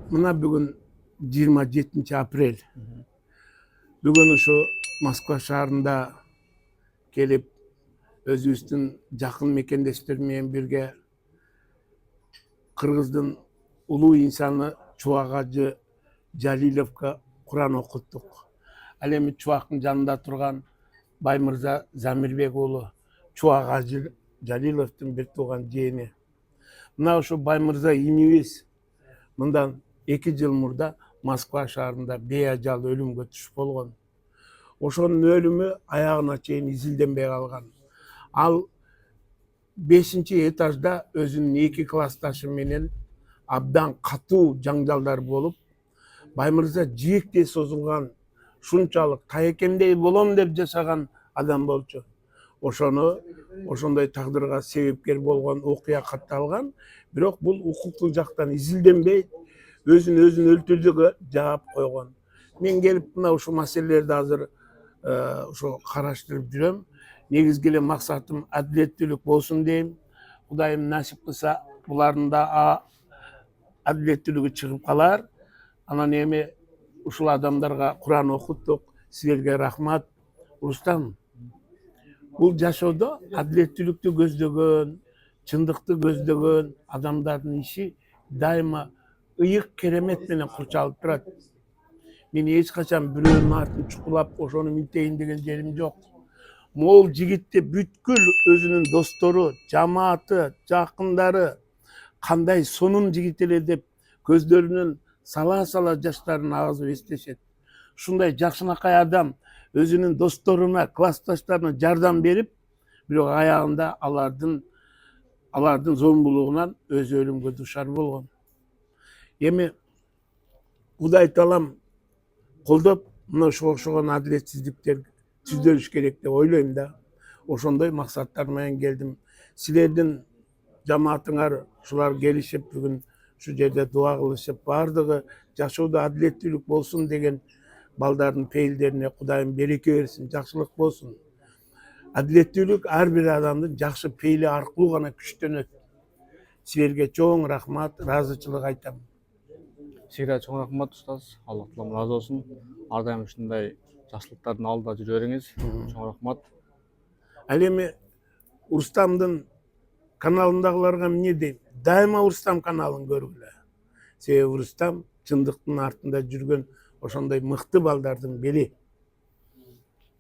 Мына бүгін 27 апрель. Бүгін ушу Москва шаарында келип, өзүбүздүн жакын мекендештер менен бирге Кыргыздын улуу инсаны Чубак ажы Жалиловго Куран окуттук. Ал эми Чубактын жанында турган Баймырза Замирбек уулу Чубак ажы Жалиловдун бир тууган жээни. Мына ушу Баймырза инибиз мындан 2 жыл мурда Москва шаарында бейажал өлүмгө түшүп болгон. Ошонун өлүмү аягына чейин изилденбей калган. Ал 5-этажда өзүнүн 2 классташы менен абдан катуу жаңжалдар болуп, Баймырза жийектей созулган, шунчалык таекемдей болом деп жашаган адам болчу. Ошондой тагдырга себепкер болгон окуя катталган, бирок бул укуктук жактан изилденбей, өзүн өлтүрүүгө жаап койгон. Мен келип мына ушул маселелерди азыр ошо караштырып жүрөм. Негизги эле максатым адилеттүүлүк болсун дейм. Кудайым насип кылса, булардын да адилеттүүлүгү чыгып калар. Анан эми ушул адамдарга Куран окуттук. Силерге рахмат. Рустам, бул жашоодо адилеттүүлүктү көздөгөн, чындыкты көздөгөн адамдардын иши дайыма ыйык керемет менен курчалып турат. Мен эч качан бирөөнүн артын чукулап ошону минтейин деген жерим жок. Могул жигитти бүткүл өзүнүн достору, жамааты, жакындары кандай сонун жигит эле деп көздөрүнөн сала жаштарын агызып эстешет. Ушундай жакшынакай адам өзүнүн досторуна, классташтарына жардам берип, бирок аягында алардын зомбулугунан өзү өлүмгө дуушар болгон. Эми Кудай таалам колдоп, мына ошого окшогон адилетсиздиктер түзөлүш керек деп ойлойм да. Ошондой максаттар менен келдим. Силердин жамаатыңар ушулар келишип, бүгүн ушу жерде дуа кылышып, бардыгы жашоодо адилеттүүлүк болсун деген балдардын пейилдерине Кудайым береке берсин, жакшылык болсун. Адилеттүүлүк ар бир адамдын жакшы пейили аркылуу гана күчтөнөт. Силерге чоң рахмат, ыраазычылык айтам. Сизге чоң рахмат устаз. Аллах таалам ыраазы болсун. Ар дайым ушундай жакшылыктардын алдында жүрө бериңиз. Чоң рахмат. Ал эми Рустамдын каналындагыларга эмне дейм? Дайыма Рустам каналын көргүлө. Себеби Рустам чындыктын артында жүргөн ошондой мыкты балдардын бири.